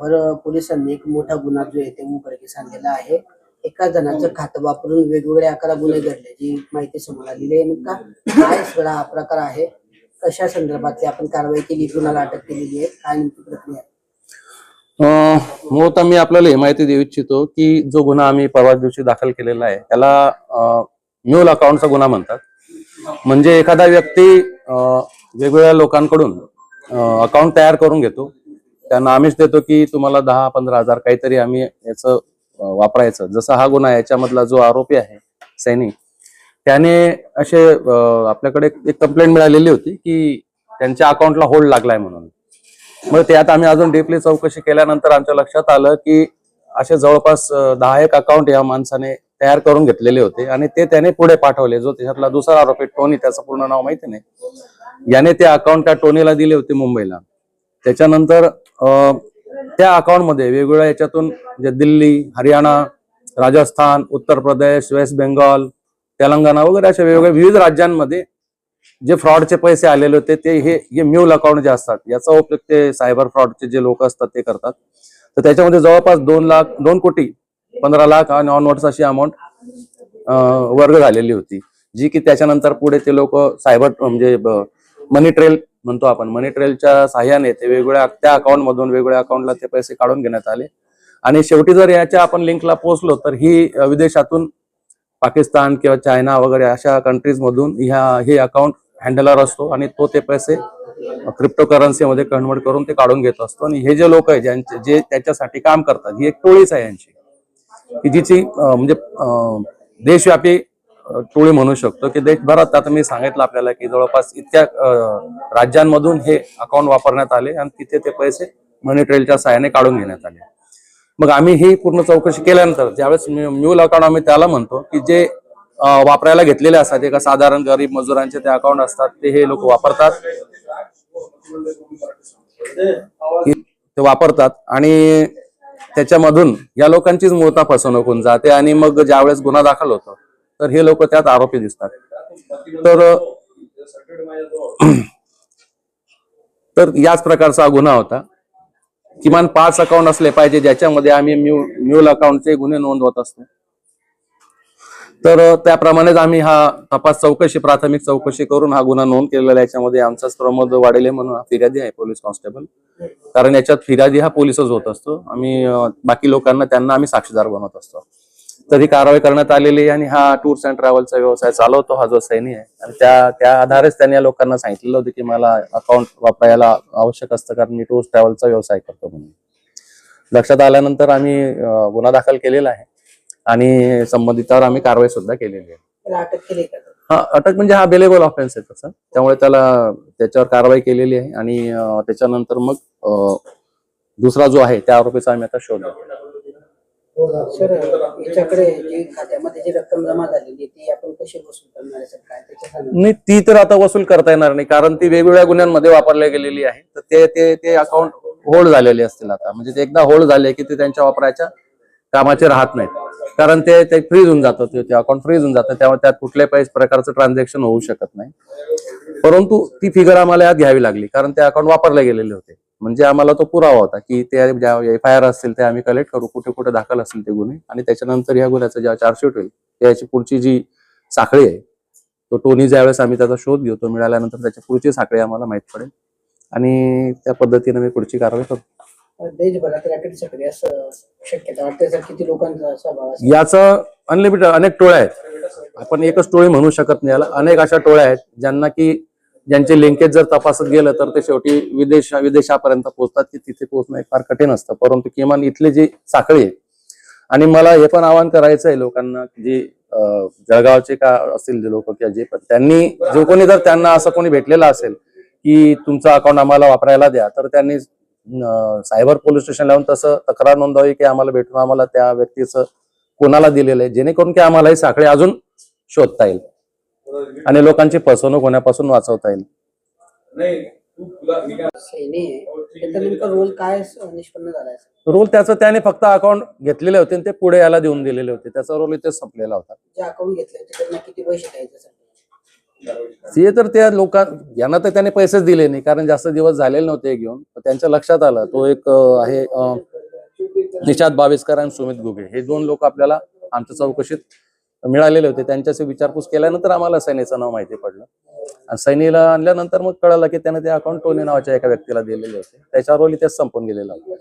Cyber पोलिसांनी एक मोठा गुन्हा जो आहे ते उघडकीस आणलेला आहे. एका जणाचं खातं वापरून वेगवेगळ्या आकारा गुन्हे घडले, जी माहिती समोर आलेली आहे. नेमका काय सगळा हा प्रकार आहे, कशा संदर्भातली आपण कारवाई केली, कुणाला अटक केलेली आहे, काय नेमकी प्रक्रिया आहे? मी आपल्याला ही माहिती देऊ इच्छितो की जो गुन्हा आम्ही परवा दिवशी दाखल केलेला आहे त्याला म्यूल अकाउंटचा गुन्हा म्हणतात. म्हणजे एखादा व्यक्ती वेगवेगळ्या लोकांकडून अकाउंट तयार करून घेतो, त्यांना आमिष देतो की तुम्हाला 10-15 हजार काहीतरी आम्ही याचं वापरायचं. जसा हा गुन्हा याच्यामधला जो आरोपी आहे सैनी, त्याने असे आपल्याकडे एक कंप्लेंट मिळालेली होती की त्यांच्या अकाउंटला होल्ड लागलाय म्हणून. मग त्यात आम्ही अजून डीपली चौकशी केल्यानंतर आमच्या लक्षात आलं की असे जवळपास 10-1 अकाउंट या माणसाने तयार करून घेतलेले होते आणि ते त्याने पुढे पाठवले. जो त्याच्यातला दुसरा आरोपी टोनी, त्याचं पूर्ण नाव माहिती नाही, याने ते अकाउंट त्या टोनीला दिले होते मुंबईला. त्याच्यानंतर त्या अकाउंट मध्ये वेगवेगळ्या याच्यातून म्हणजे दिल्ली, हरियाणा, राजस्थान, उत्तर प्रदेश, वेस्ट बेंगॉल, तेलंगणा वगैरे अशा वेगवेगळ्या विविध राज्यांमध्ये जे फ्रॉडचे पैसे आलेले होते ते हे म्यूल अकाउंट जे असतात याचा उपयोग ते सायबर फ्रॉडचे जे लोक असतात ते करतात. तर त्याच्यामध्ये जवळपास 2,15,00,000 आणि ऑनवर्ड्स अशी अमाऊंट वर्ग झालेली होती, जी की त्याच्यानंतर पुढे ते लोक सायबर म्हणजे मनी ट्रेल म्हणतो आपण, मनी ट्रेलच्या सहाय्याने ते वेगवेगळ्या त्या अकाउंट मधून वेगवेगळ्या अकाउंटला ते पैसे काढून घेण्यात आले. आणि शेवटी जर याच्या आपण लिंकला पोहोचलो तर ही विदेशातून पाकिस्तान किंवा चायना वगैरे अशा कंट्रीज मधून हे अकाउंट हँडलर असतो आणि तो ते पैसे क्रिप्टो करन्सी मध्ये कन्वर्ट करून ते काढून घेत असतो. आणि हे जे लोक आहे जे त्याच्यासाठी काम करतात, ही एक टोळीच आहे यांची, की जिची म्हणजे देशव्यापी टोळी म्हणू शकतो. की देशभरात आता मी सांगितलं आपल्याला की जवळपास इतक्या राज्यांमधून हे अकाउंट वापरण्यात आले आणि तिथे ते पैसे मनी ट्रेलच्या सहाय्याने काढून घेण्यात आले. मग आम्ही ही पूर्ण चौकशी केल्यानंतर ज्यावेळेस म्यूल अकाउंट आम्ही त्याला म्हणतो की जे वापरायला घेतलेले असतात, एका साधारण गरीब मजुरांचे ते अकाउंट असतात, ते हे लोक वापरतात आणि त्याच्यामधून या लोकांचीच मूळता फसवणूक होऊन जाते. आणि मग ज्यावेळेस गुन्हा दाखल होतो तर हे लोक त्यात आरोपी दिसतात. तर याच प्रकारचा गुन्हा होता. किमान 5 अकाउंट असले पाहिजे ज्याच्यामध्ये आम्ही म्यूल अकाउंटचे गुन्हे नोंदवत असतो. तर त्याप्रमाणेच आम्ही हा प्राथमिक चौकशी करून हा गुन्हा नोंद केलेला आहे. याच्यामध्ये आमचाच प्रमोद वाडेले म्हणून फिर्यादी आहे, पोलीस कॉन्स्टेबल. कारण याच्यात फिर्यादी हा पोलीसच होत असतो, आम्ही बाकी लोकांना त्यांना आम्ही साक्षीदार बनवत असतो. तर ही कारवाई करण्यात आलेली आहे आणि हा टूर्स अँड ट्रॅव्हलचा व्यवसाय चालवतो हा जो सैनी आहे. आणि त्या आधारेच त्यांनी या लोकांना सांगितलेलं होतं की मला अकाउंट वापरायला आवश्यक असतं, कारण मी टूर्स ट्रॅव्हलचा व्यवसाय करतो म्हणून. लक्षात आल्यानंतर आम्ही गुन्हा दाखल केलेला आहे आणि संबंधितावर आम्ही कारवाई सुद्धा केलेली आहे. अटक केली का? हा, अटक म्हणजे हा बेलेबल ऑफेन्स आहे तसा, त्यामुळे त्याच्यावर कारवाई केलेली आहे. आणि त्याच्यानंतर मग दुसरा जो आहे त्या आरोपीचा आम्ही आता शोध घेतो. सर, याच्याकडे जी खात्यामध्ये जी रक्कम जमा झालेली ती आपण कशी वसूल करणार आहे सर? काय त्याच्या नाही, ती तर आता वसूल करता येणार नाही, कारण ती वेगवेगळ्या गुन्ह्यांमध्ये वापरल्या गेलेली आहे. तर ते अकाउंट होल्ड झालेले असतील आता. म्हणजे ते एकदा होल्ड झाले की ते त्यांच्या वापराच्या कामाचे राहत नाहीत, कारण ते फ्रीज होऊन जातं, ते अकाउंट फ्रीज होऊन जातं. त्यामुळे त्यात कुठल्याही प्रकारचं ट्रान्झॅक्शन होऊ शकत नाही. परंतु ती फिगर आम्हाला यात घ्यावी लागली, कारण ते अकाउंट वापरले गेलेले होते. म्हणजे आम्हाला तो पुरावा होता की ते ज्या FIR असतील ते आम्ही कलेक्ट करू, कुठे कुठे दाखल असतील ते गुन्हे, आणि त्याच्यानंतर या गुन्ह्याचा जेव्हा चार्जशीट होईल त्याची पुढची जी साखळी आहे, तो टोनी ज्यावेळेस आम्ही त्याचा शोध घेऊ, तो मिळाल्यानंतर त्याची पुढची साखळी आम्हाला माहित पडेल आणि त्या पद्धतीने मी पुढची कारवाई करतो. देशभरात रॅकेट सक्रिय असं शक्यता वाटते सर? किती लोकांचा सहभाग? याचं अनलिमिटेड अनेक टोळ्या आहेत. आपण एकच टोळी म्हणू शकत नाही याला. अनेक अशा टोळ्या आहेत ज्यांचे लिंकेज जर तपासत गेलं तर ते शेवटी विदेशापर्यंत पोहोचतात, की तिथे पोहोचणं एक फार कठीण असतं. परंतु किमान इथली जी साखळी आहे, आणि मला हे पण आवाहन करायचं आहे लोकांना, जे जळगावचे का असतील जे लोक किंवा जे पण त्यांनी जो कोणी जर त्यांना असं कोणी भेटलेलं असेल की तुमचं अकाउंट आम्हाला वापरायला द्या, तर त्यांनी सायबर पोलीस स्टेशनला येऊन तसं तक्रार नोंदवावी की आम्हाला भेटून आम्हाला त्या व्यक्तीचं कोणाला दिलेलं आहे, जेणेकरून की आम्हाला ही साखळी अजून शोधता येईल आणि लोकांची फसवणूक होण्यापासून वाचवता येईल. रोल काय निष्पन्न झालाय? रोल त्याने फक्त अकाउंट घेतलेले होते आणि ते पुढे याला देऊन दिलेले होते. त्याचा रोल इथे संपलेला होता. जे अकाउंट घेतले होते त्यांना किती पैसे द्यायचे? ते तर त्या यांना तर त्याने पैसेच दिले नाही, कारण जास्त दिवस झालेले नव्हते घेऊन. त्यांच्या लक्षात आलं तो एक आहे निषाद बावेस्कर आणि सुमित घुगे हे 2 लोक आपल्याला आमच्या चौकशीत मिळालेले होते. त्यांच्याशी विचारपूस केल्यानंतर आम्हाला सैनीचं नाव माहिती पडलं आणि सैनीला आणल्यानंतर मग कळलं की त्याने ते अकाउंट टोनी नावाच्या एका व्यक्तीला दिलेले होते. त्याच्यावर इतिहास संपून गेलेला होता.